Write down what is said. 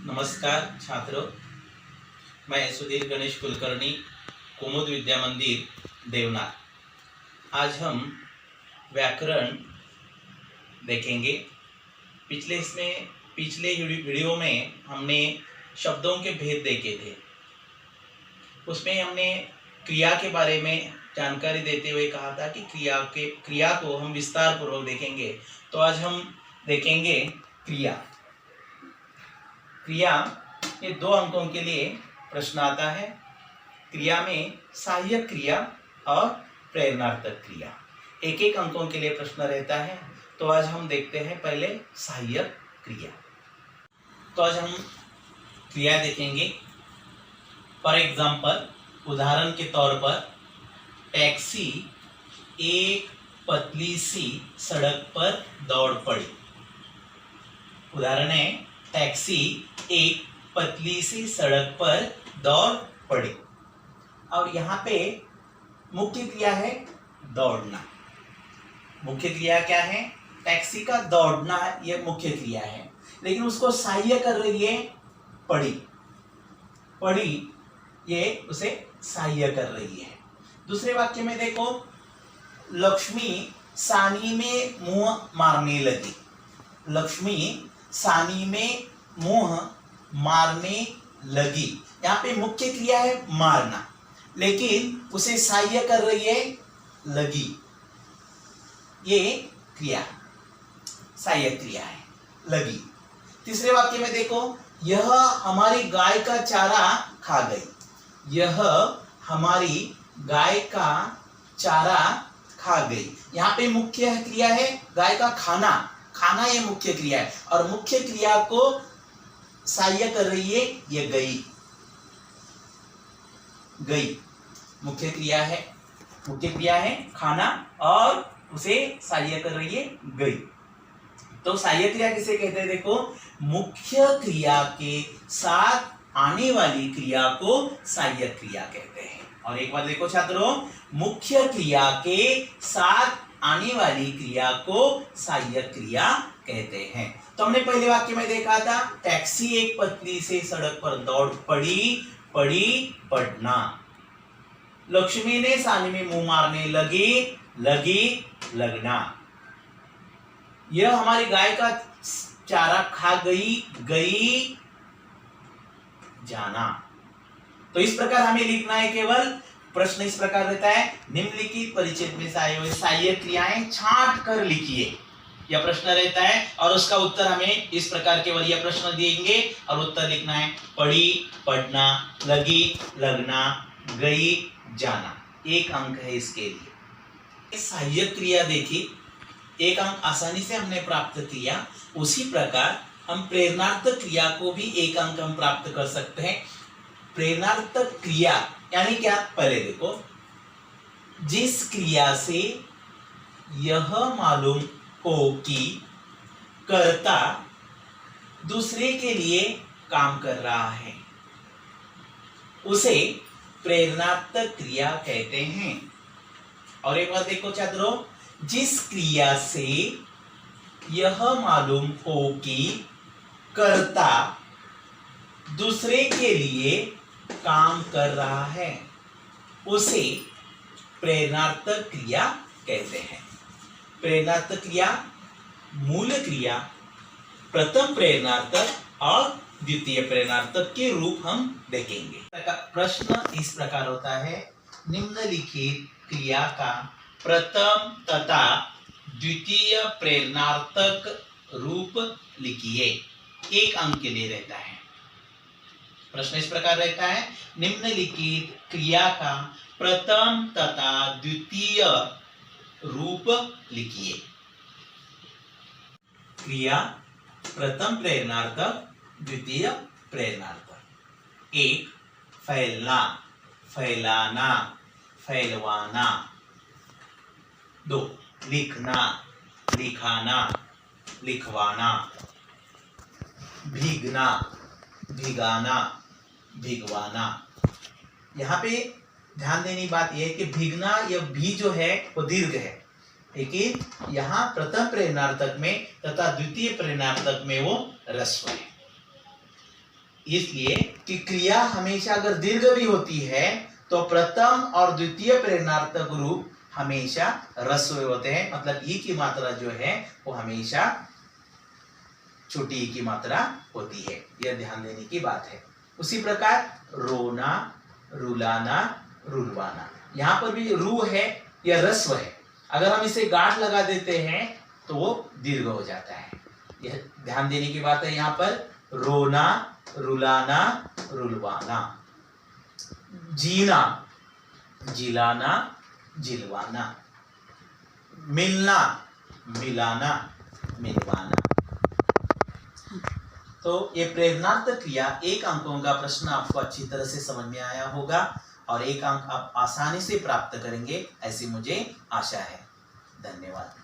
नमस्कार छात्रों, मैं सुधीर गणेश कुलकर्णी, कुमुद विद्या मंदिर देवनाथ। आज हम व्याकरण देखेंगे। पिछले वीडियो में हमने शब्दों के भेद देखे थे। उसमें हमने क्रिया के बारे में जानकारी देते हुए कहा था कि क्रिया को हम विस्तार पूर्वक देखेंगे। तो आज हम देखेंगे क्रिया। ये 2 अंकों के लिए प्रश्न आता है। क्रिया में सहायक क्रिया और प्रेरणार्थक क्रिया, एक अंकों के लिए प्रश्न रहता है। तो आज हम देखते हैं पहले सहायक क्रिया। तो आज हम क्रिया देखेंगे। फॉर एग्जाम्पल, उदाहरण के तौर पर, टैक्सी एक पतली सी सड़क पर दौड़ पड़ी। उदाहरण है, टैक्सी एक पतली सी सड़क पर दौड़ पड़ी। और यहाँ पे मुख्य क्रिया है दौड़ना। मुख्य क्रिया क्या है? टैक्सी का दौड़ना, यह मुख्य क्रिया है। लेकिन उसको सहाय्य कर रही है पड़ी, ये उसे सहाय्य कर रही है। दूसरे वाक्य में देखो, लक्ष्मी सानी में मुंह मारने लगी। लक्ष्मी सानी में मुंह मारने लगी। यहाँ पे मुख्य क्रिया है मारना, लेकिन उसे सहाय्य कर रही है लगी। ये क्रिया सहायक क्रिया है, लगी। तीसरे वाक्य में देखो, यह हमारी गाय का चारा खा गई। यह हमारी गाय का चारा खा गई। यहाँ पे मुख्य क्रिया है गाय का खाना। खाना ये मुख्य क्रिया है, और मुख्य क्रिया को सहाय्य कर रही है ये गई। मुख्य क्रिया है खाना, और उसे सहाय्य कर रही है गई। तो सहायक क्रिया किसे कहते हैं? देखो, मुख्य क्रिया के साथ आने वाली क्रिया को सहायक क्रिया कहते हैं। और एक बार देखो छात्रों, मुख्य क्रिया के साथ आने वाली क्रिया को सहायक क्रिया कहते हैं। तो हमने पहले वाक्य में देखा था, टैक्सी एक पतली से सड़क पर दौड़ पड़ी, पढ़ना। लक्ष्मी ने सानी में मुंह मारने लगी, लगना। यह हमारी गाय का चारा खा गई, जाना। तो इस प्रकार हमें लिखना है। केवल प्रश्न इस प्रकार रहता है, निम्नलिखित परिच्छेद में से आए हुए सहायक क्रियाएं छांट कर लिखिए। यह प्रश्न रहता है, और उसका उत्तर हमें इस प्रकार केवल यह प्रश्न देंगे और उत्तर लिखना है। पढ़ी, पढ़ना, लगी, लगना, गई, जाना। 1 अंक है इसके लिए। सहायक क्रिया देखी, 1 अंक आसानी से हमने प्राप्त किया। उसी प्रकार हम प्रेरणार्थक क्रिया को भी 1 अंक हम प्राप्त कर सकते हैं। प्रेरणार्थक क्रिया यानी क्या? पहले देखो, जिस क्रिया से यह मालूम हो कि कर्ता दूसरे के लिए काम कर रहा है, उसे प्रेरणार्थक क्रिया कहते हैं। और एक बार देखो छात्रों, जिस क्रिया से यह मालूम हो कि कर्ता दूसरे के लिए काम कर रहा है, उसे प्रेरणार्थक क्रिया कहते हैं। प्रेरणार्थक क्रिया, मूल क्रिया, प्रथम प्रेरणार्थक और द्वितीय प्रेरणार्थक के रूप हम देखेंगे। प्रश्न इस प्रकार होता है, निम्नलिखित क्रिया का प्रथम तथा द्वितीय प्रेरणार्थक रूप लिखिए। 1 अंक के लिए रहता है। प्रश्न इस प्रकार रहता है, निम्नलिखित क्रिया का प्रथम तथा द्वितीय रूप लिखिए। क्रिया, प्रथम प्रेरणार्थक, द्वितीय प्रेरणार्थक। 1 फैलना, फैलाना, फैलवाना। 2 लिखना, लिखाना, लिखवाना। भीगना, भिगाना, भिगवाना। यहाँ पे ध्यान देने बात यह है कि भीगना, यह भी जो है वो दीर्घ है, लेकिन यहाँ प्रथम प्रेरणार्थक में तथा द्वितीय प्रेरणार्थक में वो ह्रस्व है। इसलिए कि क्रिया हमेशा अगर दीर्घ भी होती है तो प्रथम और द्वितीय प्रेरणार्थक रूप हमेशा ह्रस्व होते हैं, मतलब ई की मात्रा जो है वो हमेशा छोटी ई की मात्रा होती है। यह ध्यान देने की बात है। उसी प्रकार रोना, रुलाना, रुलवाना, यहाँ पर भी रू है, यह ह्रस्व है। अगर हम इसे गांठ लगा देते हैं तो वो दीर्घ हो जाता है। यह ध्यान देने की बात है। यहाँ पर रोना, रुलाना, रुलवाना, जीना, जिलाना, जिलवाना, मिलना, मिलाना, मिलवाना। तो ये प्रेरणार्थ क्रिया 1 अंकों का प्रश्न आपको अच्छी तरह से समझ में आया होगा और 1 अंक आप आसानी से प्राप्त करेंगे, ऐसी मुझे आशा है। धन्यवाद।